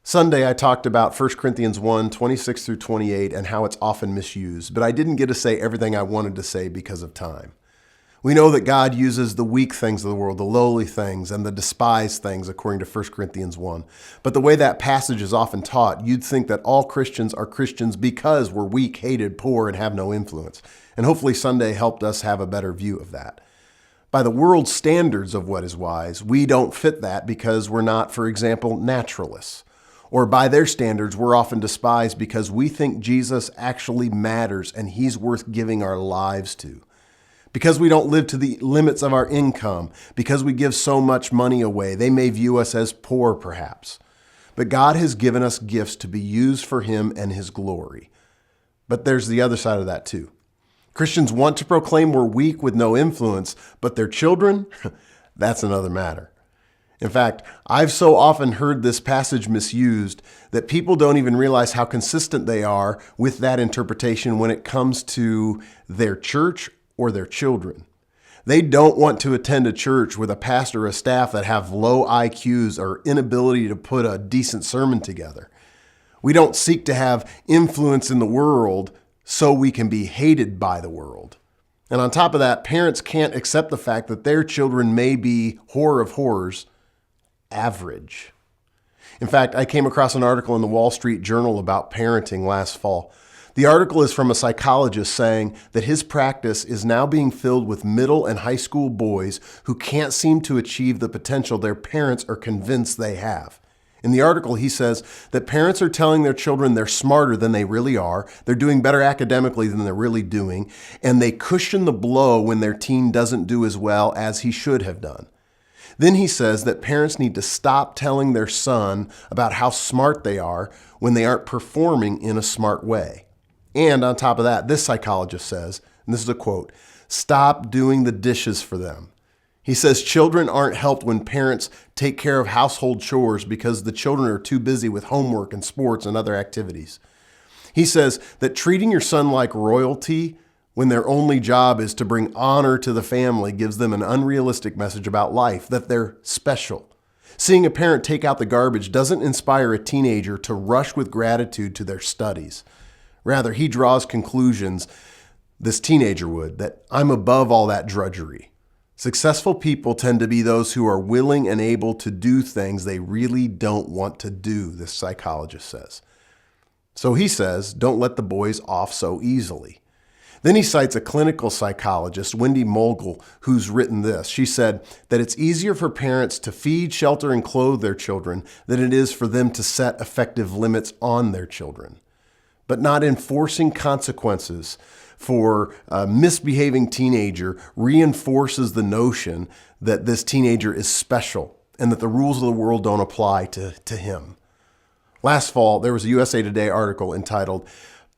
Sunday, I talked about 1 Corinthians 1, 26 through 28 and how it's often misused, but I didn't get to say everything I wanted to say because of time. We know that God uses the weak things of the world, the lowly things, and the despised things, according to 1 Corinthians 1. But the way that passage is often taught, you'd think that all Christians are Christians because we're weak, hated, poor, and have no influence. And hopefully Sunday helped us have a better view of that. By the world's standards of what is wise, we don't fit that because we're not, for example, naturalists. Or by their standards, we're often despised because we think Jesus actually matters and he's worth giving our lives to. Because we don't live to the limits of our income, because we give so much money away, they may view us as poor perhaps. But God has given us gifts to be used for him and his glory. But there's the other side of that too. Christians want to proclaim we're weak with no influence, but their children, that's another matter. In fact, I've so often heard this passage misused that people don't even realize how consistent they are with that interpretation when it comes to their church or their children. They don't want to attend a church with a pastor or a staff that have low IQs or inability to put a decent sermon together. We don't seek to have influence in the world so we can be hated by the world. And on top of that, parents can't accept the fact that their children may be, horror of horrors, average. In fact, I came across an article in the Wall Street Journal about parenting last fall. The article is from a psychologist saying that his practice is now being filled with middle and high school boys who can't seem to achieve the potential their parents are convinced they have. In the article, he says that parents are telling their children they're smarter than they really are, they're doing better academically than they're really doing, and they cushion the blow when their teen doesn't do as well as he should have done. Then he says that parents need to stop telling their son about how smart they are when they aren't performing in a smart way. And on top of that, this psychologist says, and this is a quote, "Stop doing the dishes for them." He says children aren't helped when parents take care of household chores because the children are too busy with homework and sports and other activities. He says that treating your son like royalty when their only job is to bring honor to the family gives them an unrealistic message about life, that they're special. Seeing a parent take out the garbage doesn't inspire a teenager to rush with gratitude to their studies. Rather, he draws conclusions, this teenager would, that I'm above all that drudgery. Successful people tend to be those who are willing and able to do things they really don't want to do, this psychologist says. So he says, don't let the boys off so easily. Then he cites a clinical psychologist, Wendy Mogul, who's written this. She said that it's easier for parents to feed, shelter, and clothe their children than it is for them to set effective limits on their children. But not enforcing consequences for a misbehaving teenager reinforces the notion that this teenager is special and that the rules of the world don't apply to him. Last fall, there was a USA Today article entitled,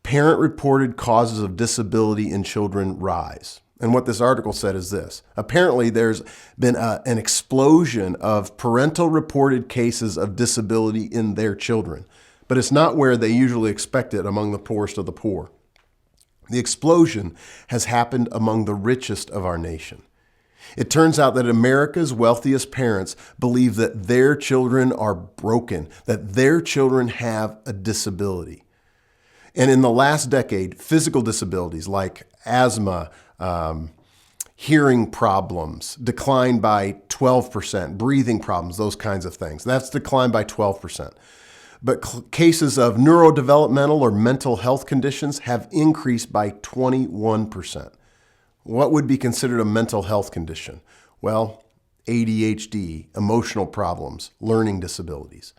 "Parent-Reported Causes of Disability in Children Rise." And what this article said is this. Apparently, there's been an explosion of parental reported cases of disability in their children, but it's not where they usually expect it among the poorest of the poor. The explosion has happened among the richest of our nation. It turns out that America's wealthiest parents believe that their children are broken, that their children have a disability. And in the last decade, physical disabilities like asthma, hearing problems declined by 12%, breathing problems, those kinds of things. That's declined by 12%. But cases of neurodevelopmental or mental health conditions have increased by 21%. What would be considered a mental health condition? Well, ADHD, emotional problems, learning disabilities.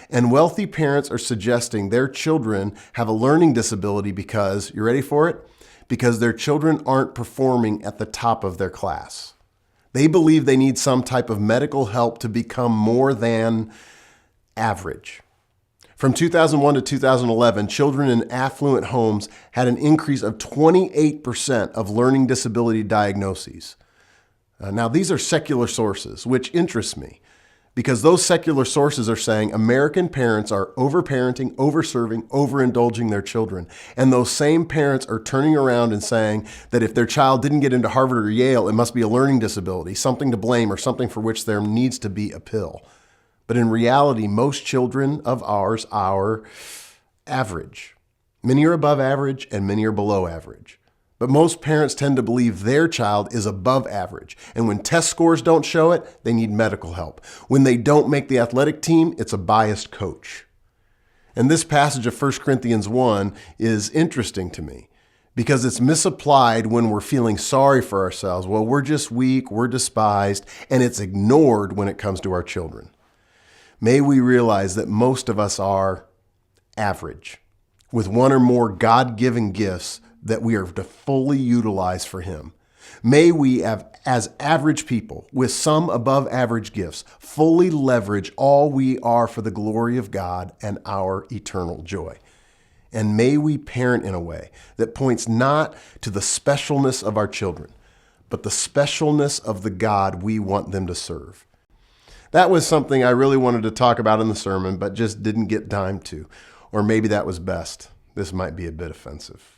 And wealthy parents are suggesting their children have a learning disability because, you ready for it? Because their children aren't performing at the top of their class. They believe they need some type of medical help to become more than average. From 2001 to 2011, children in affluent homes had an increase of 28% of learning disability diagnoses. Now, these are secular sources, which interests me because those secular sources are saying American parents are overparenting, overserving, overindulging their children. And those same parents are turning around and saying that if their child didn't get into Harvard or Yale, it must be a learning disability, something to blame, or something for which there needs to be a pill. But in reality, most children of ours are average. Many are above average and many are below average. But most parents tend to believe their child is above average. And when test scores don't show it, they need medical help. When they don't make the athletic team, it's a biased coach. And this passage of 1 Corinthians 1 is interesting to me because it's misapplied when we're feeling sorry for ourselves. Well, we're just weak, we're despised, and it's ignored when it comes to our children. May we realize that most of us are average, with one or more God-given gifts that we are to fully utilize for Him. May we, as average people with some above average gifts, fully leverage all we are for the glory of God and our eternal joy. And may we parent in a way that points not to the specialness of our children, but the specialness of the God we want them to serve. That was something I really wanted to talk about in the sermon, but just didn't get time to. Or maybe that was best. This might be a bit offensive.